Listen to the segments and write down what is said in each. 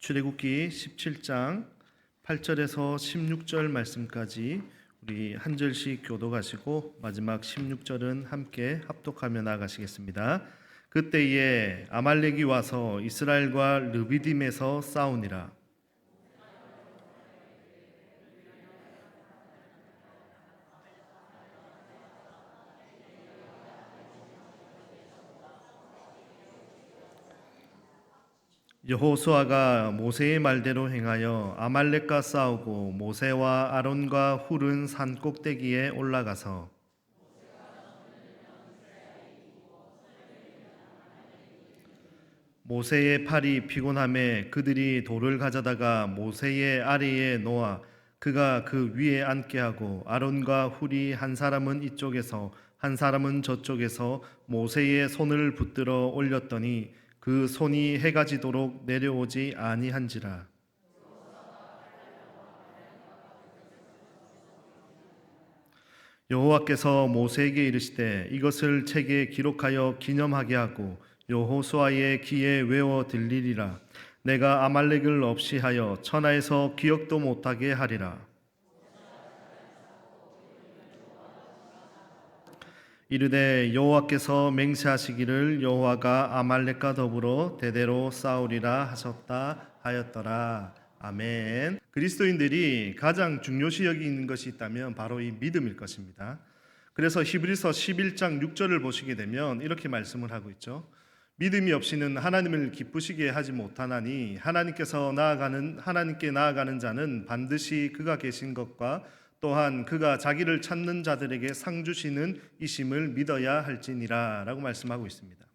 출애굽기 17장 8절에서 16절 말씀까지 우리 한 절씩 교독하시고 마지막 16절은 함께 합독하며 나아가시겠습니다. 그때에 아말렉이 와서 이스라엘과 르비딤에서 싸우니라. 여호수아가 모세의 말대로 행하여 아말렉과 싸우고 모세와 아론과 훌은 산 꼭대기에 올라가서 모세의 팔이 피곤함에 그들이 돌을 가져다가 모세의 아래에 놓아 그가 그 위에 앉게 하고 아론과 훌이 한 사람은 이쪽에서 한 사람은 저쪽에서 모세의 손을 붙들어 올렸더니 그 손이 해가 지도록 내려오지 아니한지라. 여호와께서 모세에게 이르시되 이것을 책에 기록하여 기념하게 하고 여호수아의 귀에 외워 들리리라. 내가 아말렉을 없이 하여 천하에서 기억도 못하게 하리라. 이르되 여호와께서 맹세하시기를 여호와가 아말렉과 더불어 대대로 싸우리라 하셨다 하였더라. 아멘. 그리스도인들이 가장 중요시 여기는 것이 있다면 바로 이 믿음일 것입니다. 그래서 히브리서 11장 6절을 보시게 되면 이렇게 말씀을 하고 있죠. 믿음이 없이는 하나님을 기쁘시게 하지 못하나니 하나님께 나아가는 자는 반드시 그가 계신 것과 또한 그가 자기를 찾는 자들에게 상 주시는 이심을 믿어야 할지니라 라고 말씀하고 있습니다.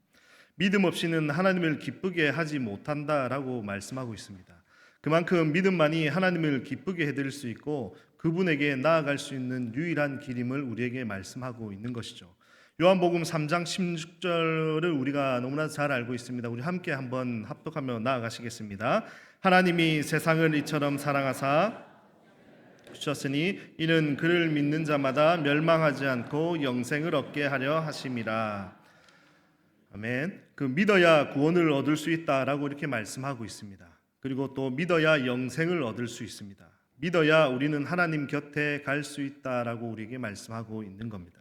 믿음 없이는 하나님을 기쁘게 하지 못한다라고 말씀하고 있습니다. 그만큼 믿음만이 하나님을 기쁘게 해드릴 수 있고 그분에게 나아갈 수 있는 유일한 길임을 우리에게 말씀하고 있는 것이죠. 요한복음 3장 16절을 우리가 너무나 잘 알고 있습니다. 우리 함께 한번 합독하며 나아가시겠습니다. 하나님이 세상을 이처럼 사랑하사 주셨으니 이는 그를 믿는 자마다 멸망하지 않고 영생을 얻게 하려 하심이라. 아멘. 그 믿어야 구원을 얻을 수 있다라고 이렇게 말씀하고 있습니다. 그리고 또 믿어야 영생을 얻을 수 있습니다. 믿어야 우리는 하나님 곁에 갈 수 있다라고 우리에게 말씀하고 있는 겁니다.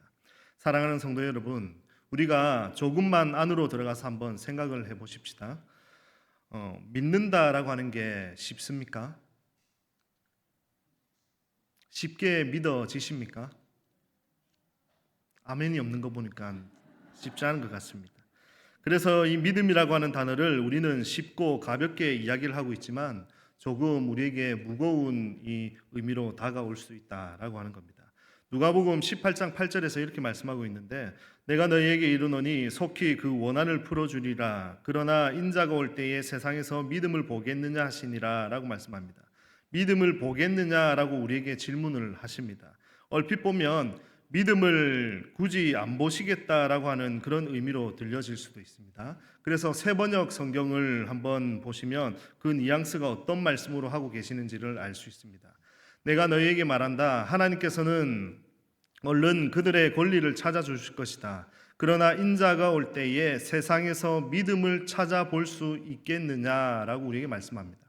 사랑하는 성도 여러분, 우리가 조금만 안으로 들어가서 한번 생각을 해보십시다. 믿는다라고 하는 게 쉽습니까? 쉽게 믿어지십니까? 아멘이 없는 거 보니까 쉽지 않은 것 같습니다. 그래서 이 믿음이라고 하는 단어를 우리는 쉽고 가볍게 이야기를 하고 있지만 조금 우리에게 무거운 이 의미로 다가올 수 있다라고 하는 겁니다. 누가복음 18장 8절에서 이렇게 말씀하고 있는데 내가 너희에게 이르노니 속히 그 원한을 풀어주리라. 그러나 인자가 올 때에 세상에서 믿음을 보겠느냐 하시니라 라고 말씀합니다. 믿음을 보겠느냐라고 우리에게 질문을 하십니다. 얼핏 보면 믿음을 굳이 안 보시겠다라고 하는 그런 의미로 들려질 수도 있습니다. 그래서 새번역 성경을 한번 보시면 그 뉘앙스가 어떤 말씀으로 하고 계시는지를 알 수 있습니다. 내가 너희에게 말한다. 하나님께서는 얼른 그들의 권리를 찾아주실 것이다. 그러나 인자가 올 때에 세상에서 믿음을 찾아볼 수 있겠느냐라고 우리에게 말씀합니다.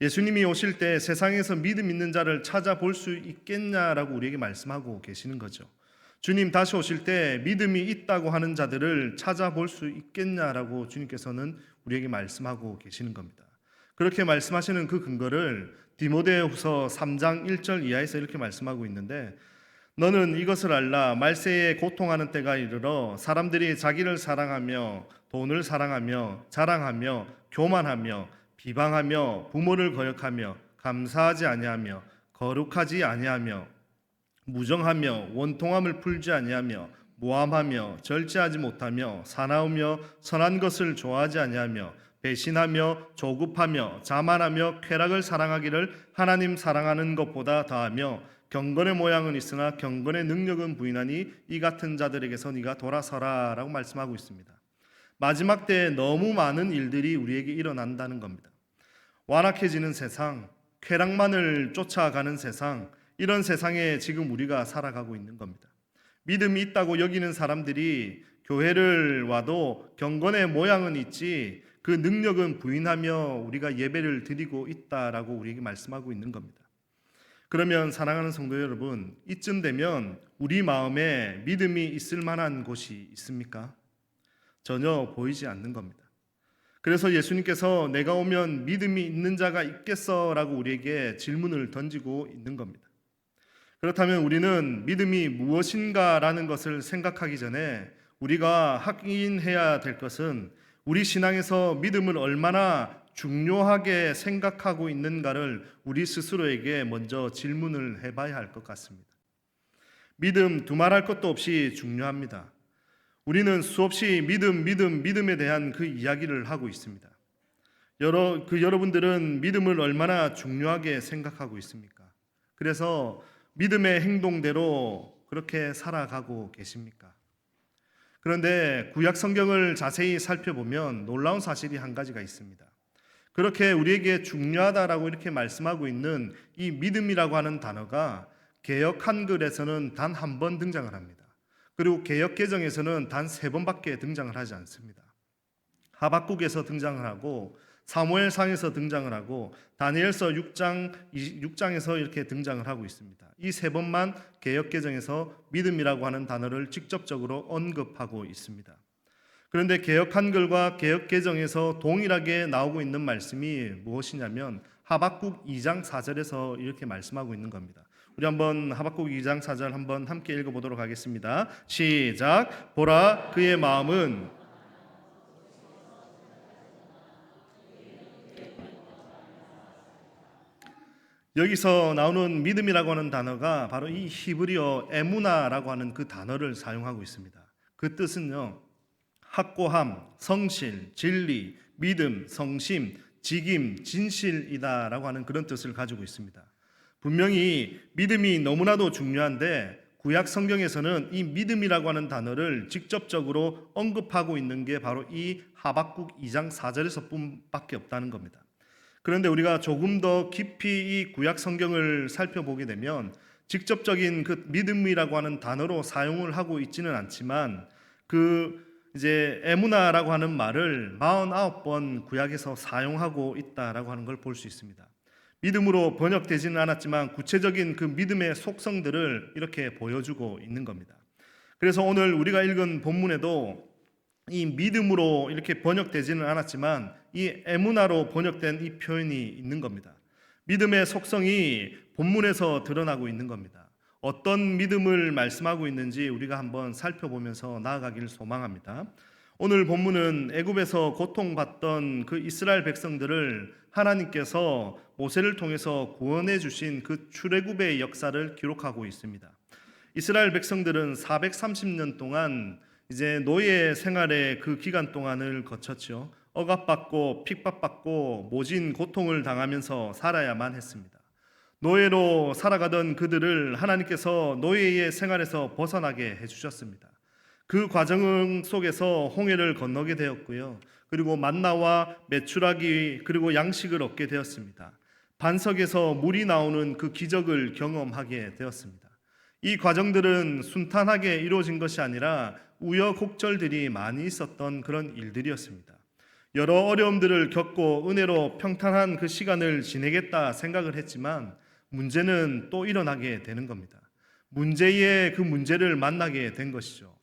예수님이 오실 때 세상에서 믿음 있는 자를 찾아볼 수 있겠냐라고 우리에게 말씀하고 계시는 거죠. 주님 다시 오실 때 믿음이 있다고 하는 자들을 찾아볼 수 있겠냐라고 주님께서는 우리에게 말씀하고 계시는 겁니다. 그렇게 말씀하시는 그 근거를 디모데후서 3장 1절 이하에서 이렇게 말씀하고 있는데 너는 이것을 알라. 말세에 고통하는 때가 이르러 사람들이 자기를 사랑하며 돈을 사랑하며 자랑하며 교만하며 비방하며 부모를 거역하며 감사하지 아니하며 거룩하지 아니하며 무정하며 원통함을 풀지 아니하며 모함하며 절제하지 못하며 사나우며 선한 것을 좋아하지 아니하며 배신하며 조급하며 자만하며 쾌락을 사랑하기를 하나님 사랑하는 것보다 더하며 경건의 모양은 있으나 경건의 능력은 부인하니 이 같은 자들에게서 네가 돌아서라 라고 말씀하고 있습니다. 마지막 때에 너무 많은 일들이 우리에게 일어난다는 겁니다. 완악해지는 세상, 쾌락만을 쫓아가는 세상, 이런 세상에 지금 우리가 살아가고 있는 겁니다. 믿음이 있다고 여기는 사람들이 교회를 와도 경건의 모양은 있지 그 능력은 부인하며 우리가 예배를 드리고 있다라고 우리에게 말씀하고 있는 겁니다. 그러면 사랑하는 성도 여러분, 이쯤 되면 우리 마음에 믿음이 있을 만한 곳이 있습니까? 전혀 보이지 않는 겁니다. 그래서 예수님께서 내가 오면 믿음이 있는 자가 있겠어라고 우리에게 질문을 던지고 있는 겁니다. 그렇다면 우리는 믿음이 무엇인가라는 것을 생각하기 전에 우리가 확인해야 될 것은 우리 신앙에서 믿음을 얼마나 중요하게 생각하고 있는가를 우리 스스로에게 먼저 질문을 해봐야 할 것 같습니다. 믿음 두말할 것도 없이 중요합니다. 우리는 수없이 믿음에 대한 그 이야기를 하고 있습니다. 여러분들은 믿음을 얼마나 중요하게 생각하고 있습니까? 그래서 믿음의 행동대로 그렇게 살아가고 계십니까? 그런데 구약 성경을 자세히 살펴보면 놀라운 사실이 한 가지가 있습니다. 그렇게 우리에게 중요하다라고 이렇게 말씀하고 있는 이 믿음이라고 하는 단어가 개역 한글에서는 단 한 번 등장을 합니다. 그리고 개역 개정에서는 단 3번밖에 등장을 하지 않습니다. 하박국에서 등장을 하고 사무엘상에서 등장을 하고 다니엘서 6장에서 이렇게 등장을 하고 있습니다. 이 3번만 개역 개정에서 믿음이라고 하는 단어를 직접적으로 언급하고 있습니다. 그런데 개역 한글과 개역 개정에서 동일하게 나오고 있는 말씀이 무엇이냐면 하박국 2장 4절에서 이렇게 말씀하고 있는 겁니다. 우리 한번 하박국 2장 4절 한번 함께 읽어보도록 하겠습니다. 시작. 보라, 그의 마음은 여기서 나오는 믿음이라고 하는 단어가 바로 이 히브리어 에무나라고 하는 그 단어를 사용하고 있습니다. 그 뜻은요, 확고함, 성실, 진리, 믿음, 성심, 직임, 진실이다라고 하는 그런 뜻을 가지고 있습니다. 분명히 믿음이 너무나도 중요한데 구약 성경에서는 이 믿음이라고 하는 단어를 직접적으로 언급하고 있는 게 바로 이 하박국 2장 4절에서 뿐밖에 없다는 겁니다. 그런데 우리가 조금 더 깊이 이 구약 성경을 살펴보게 되면 직접적인 그 믿음이라고 하는 단어로 사용을 하고 있지는 않지만 이제 에무나라고 하는 말을 49번 구약에서 사용하고 있다라고 하는 걸 볼 수 있습니다. 믿음으로 번역되지는 않았지만 구체적인 그 믿음의 속성들을 이렇게 보여주고 있는 겁니다. 그래서 오늘 우리가 읽은 본문에도 이 믿음으로 이렇게 번역되지는 않았지만 이 에무나로 번역된 이 표현이 있는 겁니다. 믿음의 속성이 본문에서 드러나고 있는 겁니다. 어떤 믿음을 말씀하고 있는지 우리가 한번 살펴보면서 나아가기를 소망합니다. 오늘 본문은 애굽에서 고통받던 그 이스라엘 백성들을 하나님께서 모세를 통해서 구원해 주신 그 출애굽의 역사를 기록하고 있습니다. 이스라엘 백성들은 430년 동안 이제 노예 생활의 그 기간 동안을 거쳤죠. 억압받고 핍박받고 모진 고통을 당하면서 살아야만 했습니다. 노예로 살아가던 그들을 하나님께서 노예의 생활에서 벗어나게 해주셨습니다. 그 과정 속에서 홍해를 건너게 되었고요. 그리고 만나와 메추라기 그리고 양식을 얻게 되었습니다. 반석에서 물이 나오는 그 기적을 경험하게 되었습니다. 이 과정들은 순탄하게 이루어진 것이 아니라 우여곡절들이 많이 있었던 그런 일들이었습니다. 여러 어려움들을 겪고 은혜로 평탄한 그 시간을 지내겠다 생각을 했지만 문제는 또 일어나게 되는 겁니다. 문제의 그 문제를 만나게 된 것이죠.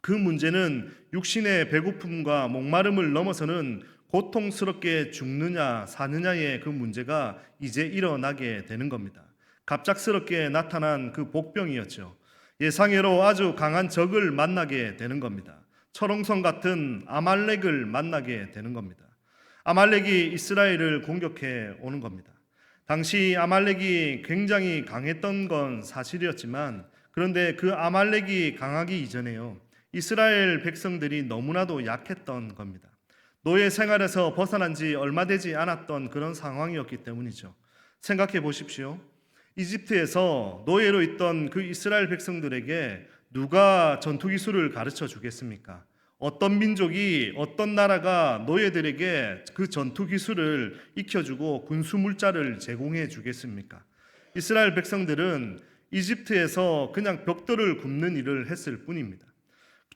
그 문제는 육신의 배고픔과 목마름을 넘어서는 고통스럽게 죽느냐 사느냐의 그 문제가 이제 일어나게 되는 겁니다. 갑작스럽게 나타난 그 복병이었죠. 예상외로 아주 강한 적을 만나게 되는 겁니다. 철옹성 같은 아말렉을 만나게 되는 겁니다. 아말렉이 이스라엘을 공격해 오는 겁니다. 당시 아말렉이 굉장히 강했던 건 사실이었지만 그런데 그 아말렉이 강하기 이전에요. 이스라엘 백성들이 너무나도 약했던 겁니다. 노예 생활에서 벗어난 지 얼마 되지 않았던 그런 상황이었기 때문이죠. 생각해 보십시오. 이집트에서 노예로 있던 그 이스라엘 백성들에게 누가 전투 기술을 가르쳐 주겠습니까? 어떤 민족이 어떤 나라가 노예들에게 그 전투 기술을 익혀주고 군수 물자를 제공해 주겠습니까? 이스라엘 백성들은 이집트에서 그냥 벽돌을 굽는 일을 했을 뿐입니다.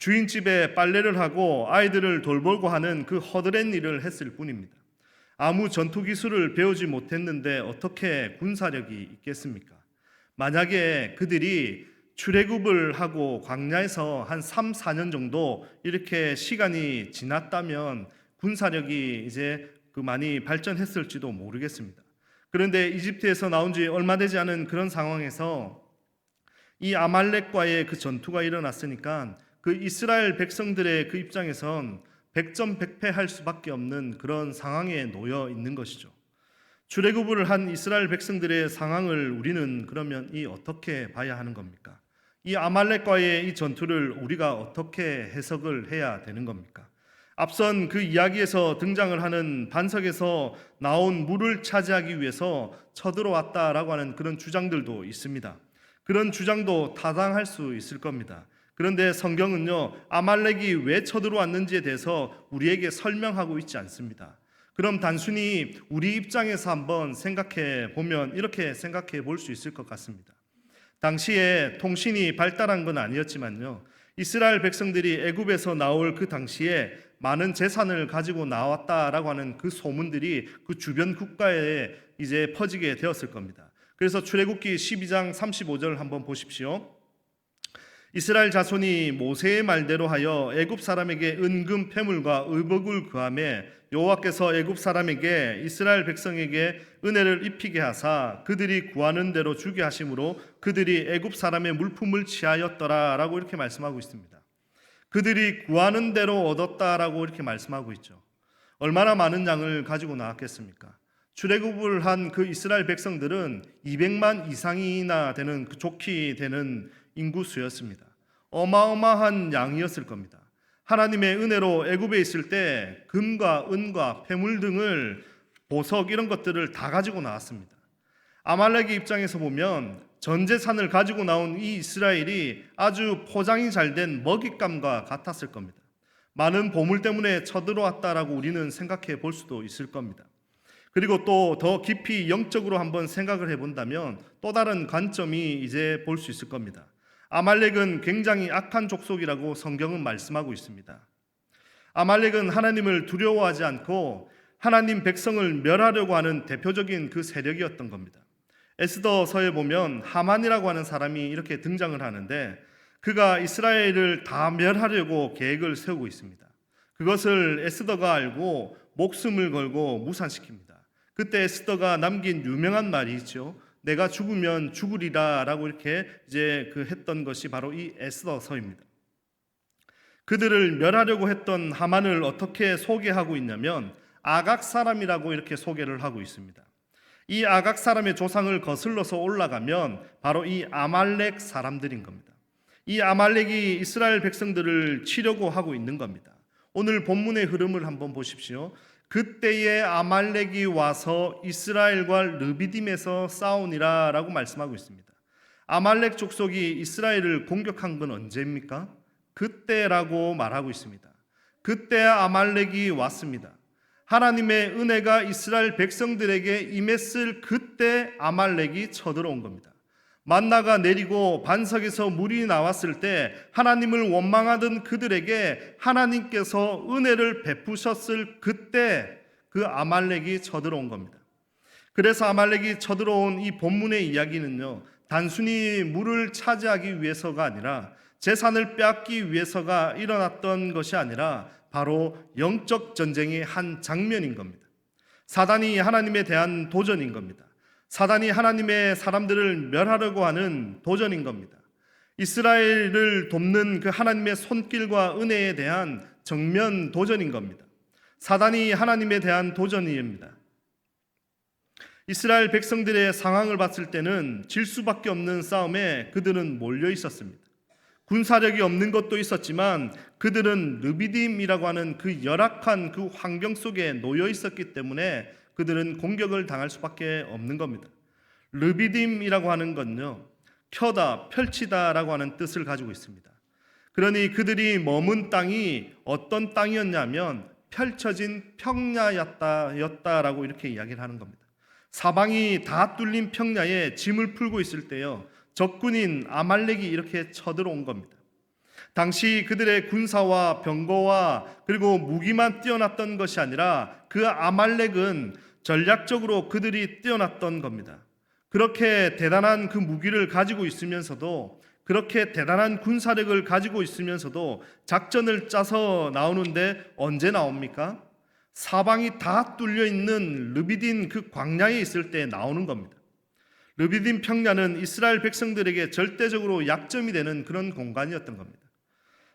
주인집에 빨래를 하고 아이들을 돌보고 하는 그 허드렛 일을 했을 뿐입니다. 아무 전투 기술을 배우지 못했는데 어떻게 군사력이 있겠습니까? 만약에 그들이 출애굽을 하고 광야에서 한 3, 4년 정도 이렇게 시간이 지났다면 군사력이 이제 많이 발전했을지도 모르겠습니다. 그런데 이집트에서 나온 지 얼마 되지 않은 그런 상황에서 이 아말렉과의 그 전투가 일어났으니까 그 이스라엘 백성들의 그 입장에선 백전백패할 수밖에 없는 그런 상황에 놓여 있는 것이죠. 출애굽을 한 이스라엘 백성들의 상황을 우리는 그러면 어떻게 봐야 하는 겁니까? 이 아말렉과의 이 전투를 우리가 어떻게 해석을 해야 되는 겁니까? 앞선 그 이야기에서 등장을 하는 반석에서 나온 물을 차지하기 위해서 쳐들어왔다라고 하는 그런 주장들도 있습니다. 그런 주장도 타당할 수 있을 겁니다. 그런데 성경은요, 아말렉이 왜 쳐들어왔는지에 대해서 우리에게 설명하고 있지 않습니다. 그럼 단순히 우리 입장에서 한번 생각해 보면 이렇게 생각해 볼 수 있을 것 같습니다. 당시에 통신이 발달한 건 아니었지만요, 이스라엘 백성들이 애굽에서 나올 그 당시에 많은 재산을 가지고 나왔다라고 하는 그 소문들이 그 주변 국가에 이제 퍼지게 되었을 겁니다. 그래서 출애굽기 12장 35절 한번 보십시오. 이스라엘 자손이 모세의 말대로 하여 애굽 사람에게 은금 패물과 의복을 구하매 여호와께서 애굽 사람에게 이스라엘 백성에게 은혜를 입히게 하사 그들이 구하는 대로 주게 하심으로 그들이 애굽 사람의 물품을 취하였더라라고 이렇게 말씀하고 있습니다. 그들이 구하는 대로 얻었다라고 이렇게 말씀하고 있죠. 얼마나 많은 양을 가지고 나왔겠습니까? 출애굽을 한 그 이스라엘 백성들은 200만 이상이나 되는 좋게 되는 인구수였습니다. 어마어마한 양이었을 겁니다. 하나님의 은혜로 애굽에 있을 때 금과 은과 폐물 등을 보석 이런 것들을 다 가지고 나왔습니다. 아말렉의 입장에서 보면 전 재산을 가지고 나온 이 이스라엘이 아주 포장이 잘 된 먹잇감과 같았을 겁니다. 많은 보물 때문에 쳐들어왔다라고 우리는 생각해 볼 수도 있을 겁니다. 그리고 또 더 깊이 영적으로 한번 생각을 해본다면 또 다른 관점이 이제 볼 수 있을 겁니다. 아말렉은 굉장히 악한 족속이라고 성경은 말씀하고 있습니다. 아말렉은 하나님을 두려워하지 않고 하나님 백성을 멸하려고 하는 대표적인 그 세력이었던 겁니다. 에스더서에 보면 하만이라고 하는 사람이 이렇게 등장을 하는데 그가 이스라엘을 다 멸하려고 계획을 세우고 있습니다. 그것을 에스더가 알고 목숨을 걸고 무산시킵니다. 그때 에스더가 남긴 유명한 말이 있죠. 내가 죽으면 죽으리라라고 이렇게 이제 했던 것이 바로 이 에스더서입니다. 그들을 멸하려고 했던 하만을 어떻게 소개하고 있냐면 아각 사람이라고 이렇게 소개를 하고 있습니다. 이 아각 사람의 조상을 거슬러서 올라가면 바로 이 아말렉 사람들인 겁니다. 이 아말렉이 이스라엘 백성들을 치려고 하고 있는 겁니다. 오늘 본문의 흐름을 한번 보십시오. 그때에 아말렉이 와서 이스라엘과 르비딤에서 싸우니라 라고 말씀하고 있습니다. 아말렉 족속이 이스라엘을 공격한 건 언제입니까? 그때라고 말하고 있습니다. 그때 아말렉이 왔습니다. 하나님의 은혜가 이스라엘 백성들에게 임했을 그때 아말렉이 쳐들어온 겁니다. 만나가 내리고 반석에서 물이 나왔을 때 하나님을 원망하던 그들에게 하나님께서 은혜를 베푸셨을 그때 그 아말렉이 쳐들어온 겁니다. 그래서 아말렉이 쳐들어온 이 본문의 이야기는요, 단순히 물을 차지하기 위해서가 아니라 재산을 빼앗기 위해서가 일어났던 것이 아니라 바로 영적 전쟁의 한 장면인 겁니다. 사단이 하나님에 대한 도전인 겁니다. 사단이 하나님의 사람들을 멸하려고 하는 도전인 겁니다. 이스라엘을 돕는 그 하나님의 손길과 은혜에 대한 정면 도전인 겁니다. 사단이 하나님에 대한 도전입니다. 이스라엘 백성들의 상황을 봤을 때는 질 수밖에 없는 싸움에 그들은 몰려 있었습니다. 군사력이 없는 것도 있었지만 그들은 르비딤이라고 하는 그 열악한 그 환경 속에 놓여 있었기 때문에 그들은 공격을 당할 수밖에 없는 겁니다. 르비딤이라고 하는 건요, 펴다, 펼치다라고 하는 뜻을 가지고 있습니다. 그러니 그들이 머문 땅이 어떤 땅이었냐면 펼쳐진 평야였다라고 이렇게 이야기를 하는 겁니다. 사방이 다 뚫린 평야에 짐을 풀고 있을 때요, 적군인 아말렉이 이렇게 쳐들어온 겁니다. 당시 그들의 군사와 병거와 그리고 무기만 뛰어났던 것이 아니라 그 아말렉은 전략적으로 그들이 뛰어났던 겁니다. 그렇게 대단한 그 무기를 가지고 있으면서도, 그렇게 대단한 군사력을 가지고 있으면서도 작전을 짜서 나오는데 언제 나옵니까? 사방이 다 뚫려 있는 르비딘 그 광야에 있을 때 나오는 겁니다. 르비딘 평야는 이스라엘 백성들에게 절대적으로 약점이 되는 그런 공간이었던 겁니다.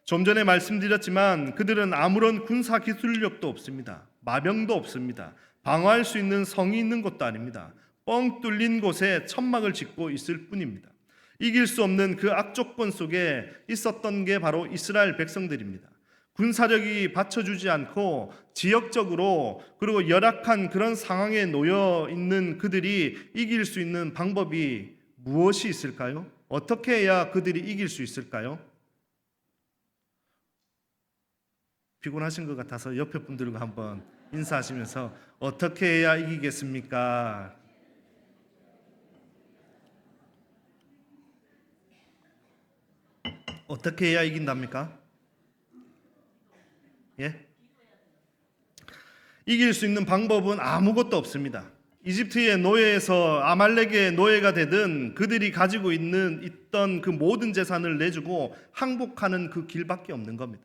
좀 전에 말씀드렸지만 그들은 아무런 군사 기술력도 없습니다. 마병도 없습니다. 방어할 수 있는 성이 있는 것도 아닙니다. 뻥 뚫린 곳에 천막을 짓고 있을 뿐입니다. 이길 수 없는 그 악조건 속에 있었던 게 바로 이스라엘 백성들입니다. 군사력이 받쳐주지 않고 지역적으로 그리고 열악한 그런 상황에 놓여 있는 그들이 이길 수 있는 방법이 무엇이 있을까요? 어떻게 해야 그들이 이길 수 있을까요? 피곤하신 것 같아서 옆에 분들과 한번 인사하시면서 어떻게 해야 이기겠습니까? 어떻게 해야 이긴답니까? 예? 이길 수 있는 방법은 아무것도 없습니다. 이집트의 노예에서 아말렉의 노예가 되든 그들이 가지고 있던 그 모든 재산을 내주고 항복하는 그 길밖에 없는 겁니다.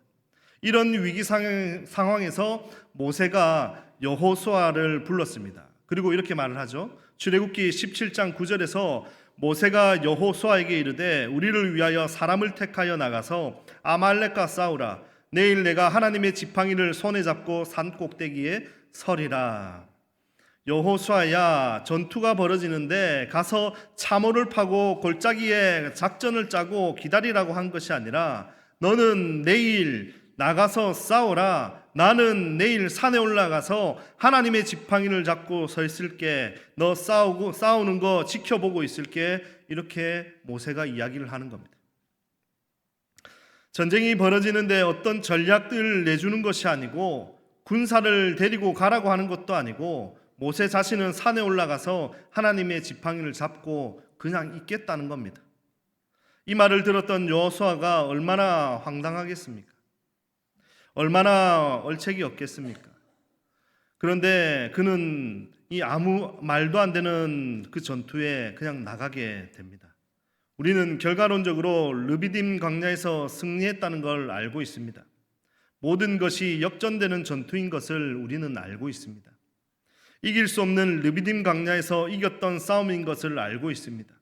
이런 위기 상황에서 모세가 여호수아를 불렀습니다. 그리고 이렇게 말을 하죠. 출애굽기 17장 9절에서 모세가 여호수아에게 이르되 우리를 위하여 사람을 택하여 나가서 아말렉과 싸우라. 내일 내가 하나님의 지팡이를 손에 잡고 산 꼭대기에 서리라. 여호수아야, 전투가 벌어지는데 가서 참호를 파고 골짜기에 작전을 짜고 기다리라고 한 것이 아니라 너는 내일 나가서 싸우라. 나는 내일 산에 올라가서 하나님의 지팡이를 잡고 서 있을게. 너 싸우는 거 지켜보고 있을게. 이렇게 모세가 이야기를 하는 겁니다. 전쟁이 벌어지는데 어떤 전략들을 내주는 것이 아니고 군사를 데리고 가라고 하는 것도 아니고 모세 자신은 산에 올라가서 하나님의 지팡이를 잡고 그냥 있겠다는 겁니다. 이 말을 들었던 여호수아가 얼마나 황당하겠습니까? 얼마나 얼책이 없겠습니까? 그런데 그는 이 아무 말도 안 되는 그 전투에 그냥 나가게 됩니다. 우리는 결과론적으로 르비딤 광야에서 승리했다는 걸 알고 있습니다. 모든 것이 역전되는 전투인 것을 우리는 알고 있습니다. 이길 수 없는 르비딤 광야에서 이겼던 싸움인 것을 알고 있습니다.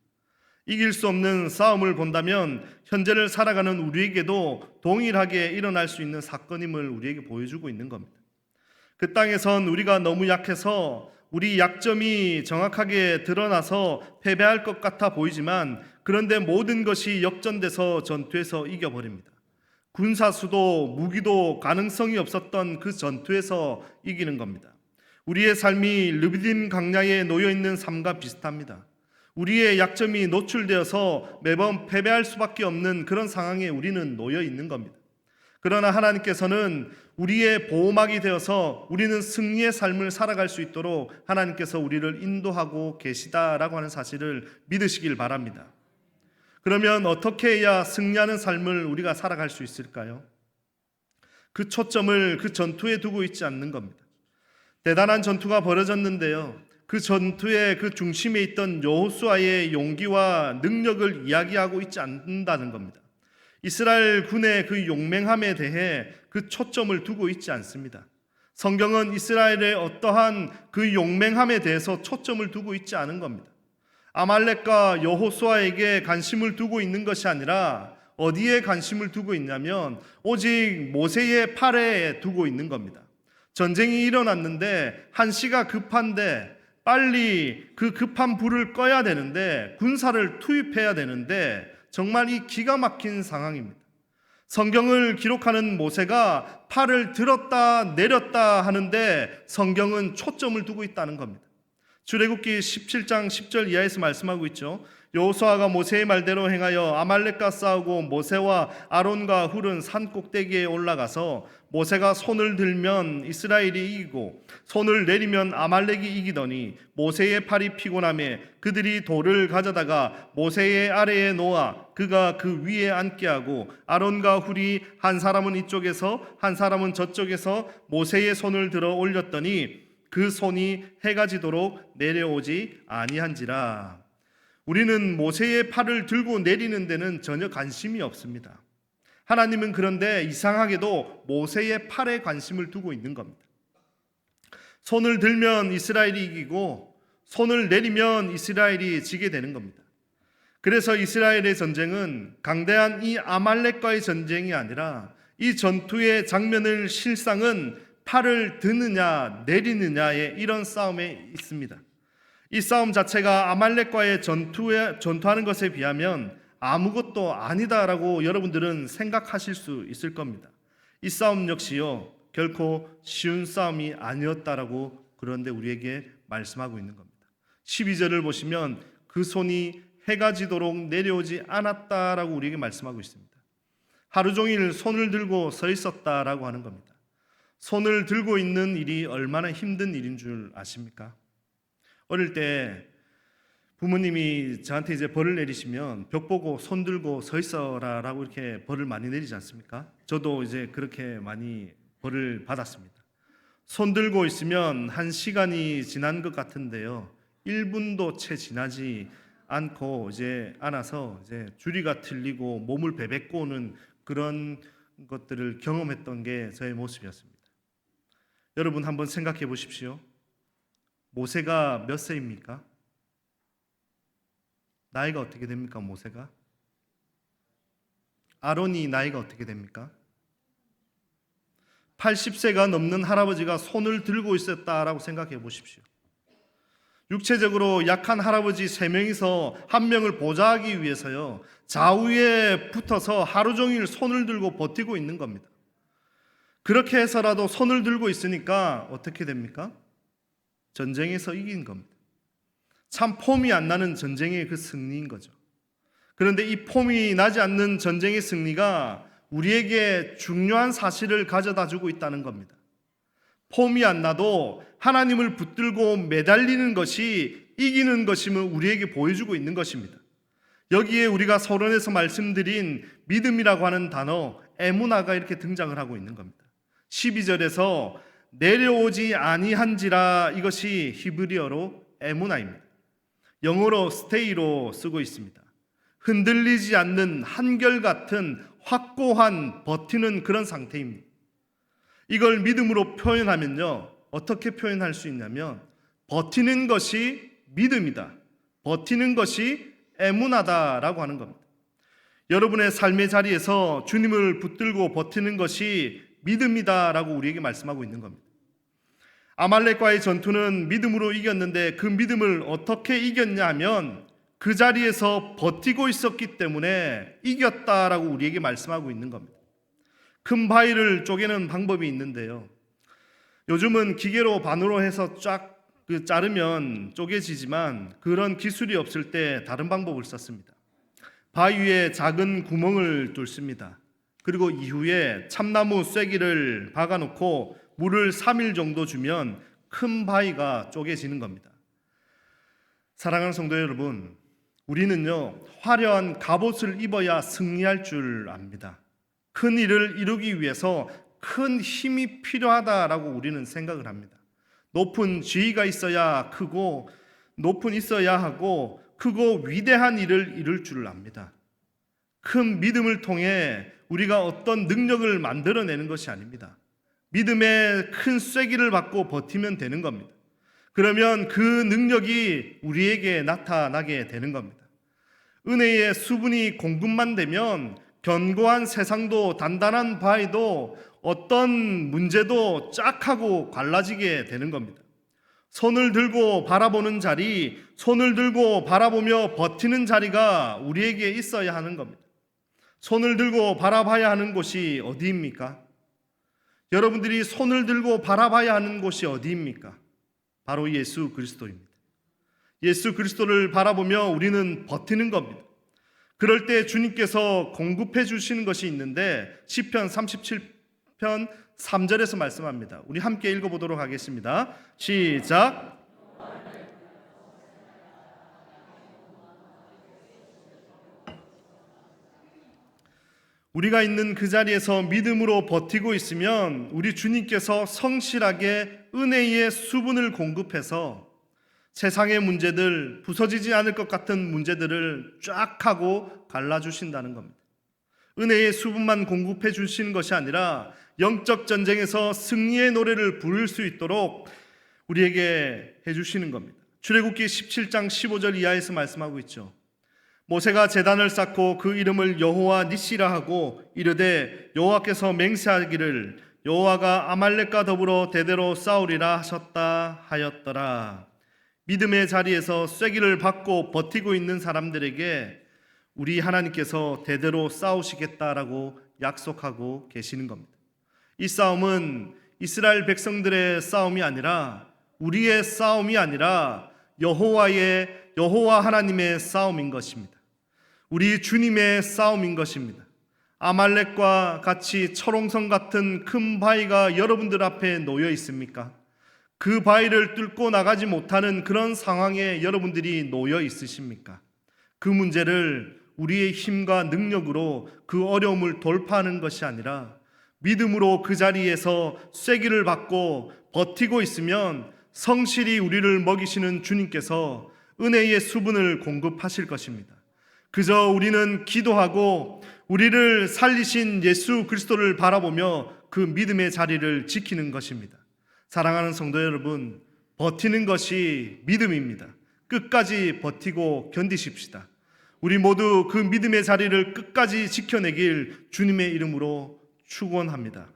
이길 수 없는 싸움을 본다면 현재를 살아가는 우리에게도 동일하게 일어날 수 있는 사건임을 우리에게 보여주고 있는 겁니다. 그 땅에선 우리가 너무 약해서 우리 약점이 정확하게 드러나서 패배할 것 같아 보이지만 그런데 모든 것이 역전돼서 전투에서 이겨버립니다. 군사수도 무기도 가능성이 없었던 그 전투에서 이기는 겁니다. 우리의 삶이 르비딤 광야에 놓여있는 삶과 비슷합니다. 우리의 약점이 노출되어서 매번 패배할 수밖에 없는 그런 상황에 우리는 놓여 있는 겁니다. 그러나 하나님께서는 우리의 보호막이 되어서 우리는 승리의 삶을 살아갈 수 있도록 하나님께서 우리를 인도하고 계시다라고 하는 사실을 믿으시길 바랍니다. 그러면 어떻게 해야 승리하는 삶을 우리가 살아갈 수 있을까요? 그 초점을 그 전투에 두고 있지 않는 겁니다. 대단한 전투가 벌어졌는데요. 그 전투의 그 중심에 있던 여호수아의 용기와 능력을 이야기하고 있지 않는다는 겁니다. 이스라엘 군의 그 용맹함에 대해 그 초점을 두고 있지 않습니다. 성경은 이스라엘의 어떠한 그 용맹함에 대해서 초점을 두고 있지 않은 겁니다. 아말렉과 여호수아에게 관심을 두고 있는 것이 아니라 어디에 관심을 두고 있냐면 오직 모세의 팔에 두고 있는 겁니다. 전쟁이 일어났는데 한시가 급한데 빨리 그 급한 불을 꺼야 되는데 군사를 투입해야 되는데 정말 이 기가 막힌 상황입니다. 성경을 기록하는 모세가 팔을 들었다 내렸다 하는데 성경은 초점을 두고 있다는 겁니다. 출애굽기 17장 10절 이하에서 말씀하고 있죠. 여호수아가 모세의 말대로 행하여 아말렉과 싸우고 모세와 아론과 훌은 산 꼭대기에 올라가서 모세가 손을 들면 이스라엘이 이기고 손을 내리면 아말렉이 이기더니 모세의 팔이 피곤하며 그들이 돌을 가져다가 모세의 아래에 놓아 그가 그 위에 앉게 하고 아론과 훌이 한 사람은 이쪽에서 한 사람은 저쪽에서 모세의 손을 들어 올렸더니 그 손이 해가 지도록 내려오지 아니한지라. 우리는 모세의 팔을 들고 내리는 데는 전혀 관심이 없습니다. 하나님은 그런데 이상하게도 모세의 팔에 관심을 두고 있는 겁니다. 손을 들면 이스라엘이 이기고 손을 내리면 이스라엘이 지게 되는 겁니다. 그래서 이스라엘의 전쟁은 강대한 이 아말렉과의 전쟁이 아니라 이 전투의 장면을 실상은 팔을 드느냐 내리느냐의 이런 싸움에 있습니다. 이 싸움 자체가 아말렉과의 전투하는 것에 비하면 아무것도 아니다라고 여러분들은 생각하실 수 있을 겁니다. 이 싸움 역시요 결코 쉬운 싸움이 아니었다라고 그런데 우리에게 말씀하고 있는 겁니다. 12절을 보시면 그 손이 해가 지도록 내려오지 않았다라고 우리에게 말씀하고 있습니다. 하루 종일 손을 들고 서 있었다라고 하는 겁니다. 손을 들고 있는 일이 얼마나 힘든 일인 줄 아십니까? 어릴 때 부모님이 저한테 이제 벌을 내리시면 벽 보고 손 들고 서 있어라라고 이렇게 벌을 많이 내리지 않습니까? 저도 이제 그렇게 많이 벌을 받았습니다. 손 들고 있으면 1시간이 지난 것 같은데요. 1분도 채 지나지 않고 이제 안아서 이제 주리가 틀리고 몸을 베베고 오는 그런 것들을 경험했던 게 저의 모습이었습니다. 여러분 한번 생각해 보십시오. 모세가 몇 세입니까? 나이가 어떻게 됩니까? 모세가? 아론이 나이가 어떻게 됩니까? 80세가 넘는 할아버지가 손을 들고 있었다라고 생각해 보십시오. 육체적으로 약한 할아버지 3명이서 한 명을 보좌하기 위해서요 좌우에 붙어서 하루 종일 손을 들고 버티고 있는 겁니다. 그렇게 해서라도 손을 들고 있으니까 어떻게 됩니까? 전쟁에서 이긴 겁니다. 참 폼이 안 나는 전쟁의 그 승리인 거죠. 그런데 이 폼이 나지 않는 전쟁의 승리가 우리에게 중요한 사실을 가져다 주고 있다는 겁니다. 폼이 안 나도 하나님을 붙들고 매달리는 것이 이기는 것임을 우리에게 보여주고 있는 것입니다. 여기에 우리가 서론에서 말씀드린 믿음이라고 하는 단어 에무나가 이렇게 등장을 하고 있는 겁니다. 12절에서 내려오지 아니한지라, 이것이 히브리어로 에무나입니다. 영어로 stay로 쓰고 있습니다. 흔들리지 않는 한결같은 확고한 버티는 그런 상태입니다. 이걸 믿음으로 표현하면요 어떻게 표현할 수 있냐면 버티는 것이 믿음이다, 버티는 것이 에무나다라고 하는 겁니다. 여러분의 삶의 자리에서 주님을 붙들고 버티는 것이 믿음이다라고 우리에게 말씀하고 있는 겁니다. 아말렉과의 전투는 믿음으로 이겼는데 그 믿음을 어떻게 이겼냐 하면 그 자리에서 버티고 있었기 때문에 이겼다라고 우리에게 말씀하고 있는 겁니다. 큰 바위를 쪼개는 방법이 있는데요, 요즘은 기계로 반으로 해서 쫙 자르면 쪼개지지만 그런 기술이 없을 때 다른 방법을 썼습니다. 바위 위에 작은 구멍을 뚫습니다. 그리고 이후에 참나무 쐐기를 박아놓고 물을 3일 정도 주면 큰 바위가 쪼개지는 겁니다. 사랑하는 성도 여러분, 우리는요 화려한 갑옷을 입어야 승리할 줄 압니다. 큰 일을 이루기 위해서 큰 힘이 필요하다라고 우리는 생각을 합니다. 높은 지위가 있어야 크고 있어야 하고 크고 위대한 일을 이룰 줄 압니다. 큰 믿음을 통해 우리가 어떤 능력을 만들어내는 것이 아닙니다. 믿음의 큰 쐐기를 받고 버티면 되는 겁니다. 그러면 그 능력이 우리에게 나타나게 되는 겁니다. 은혜의 수분이 공급만 되면 견고한 세상도 단단한 바위도 어떤 문제도 쫙 하고 갈라지게 되는 겁니다. 손을 들고 바라보는 자리, 손을 들고 바라보며 버티는 자리가 우리에게 있어야 하는 겁니다. 손을 들고 바라봐야 하는 곳이 어디입니까? 여러분들이 손을 들고 바라봐야 하는 곳이 어디입니까? 바로 예수 그리스도입니다. 예수 그리스도를 바라보며 우리는 버티는 겁니다. 그럴 때 주님께서 공급해 주시는 것이 있는데 시편 37편 3절에서 말씀합니다. 우리 함께 읽어보도록 하겠습니다. 시작. 우리가 있는 그 자리에서 믿음으로 버티고 있으면 우리 주님께서 성실하게 은혜의 수분을 공급해서 세상의 문제들, 부서지지 않을 것 같은 문제들을 쫙 하고 갈라주신다는 겁니다. 은혜의 수분만 공급해 주시는 것이 아니라 영적 전쟁에서 승리의 노래를 부를 수 있도록 우리에게 해주시는 겁니다. 출애굽기 17장 15절 이하에서 말씀하고 있죠. 모세가 제단을 쌓고 그 이름을 여호와 니시라 하고 이르되 여호와께서 맹세하기를 여호와가 아말렉과 더불어 대대로 싸우리라 하셨다 하였더라. 믿음의 자리에서 쐐기를 받고 버티고 있는 사람들에게 우리 하나님께서 대대로 싸우시겠다라고 약속하고 계시는 겁니다. 이 싸움은 이스라엘 백성들의 싸움이 아니라 우리의 싸움이 아니라 여호와 하나님의 싸움인 것입니다. 우리 주님의 싸움인 것입니다. 아말렉과 같이 철옹성 같은 큰 바위가 여러분들 앞에 놓여 있습니까? 그 바위를 뚫고 나가지 못하는 그런 상황에 여러분들이 놓여 있으십니까? 그 문제를 우리의 힘과 능력으로 그 어려움을 돌파하는 것이 아니라 믿음으로 그 자리에서 쐐기를 받고 버티고 있으면 성실히 우리를 먹이시는 주님께서 은혜의 수분을 공급하실 것입니다. 그저 우리는 기도하고 우리를 살리신 예수 그리스도를 바라보며 그 믿음의 자리를 지키는 것입니다. 사랑하는 성도 여러분, 버티는 것이 믿음입니다. 끝까지 버티고 견디십시다. 우리 모두 그 믿음의 자리를 끝까지 지켜내길 주님의 이름으로 축원합니다.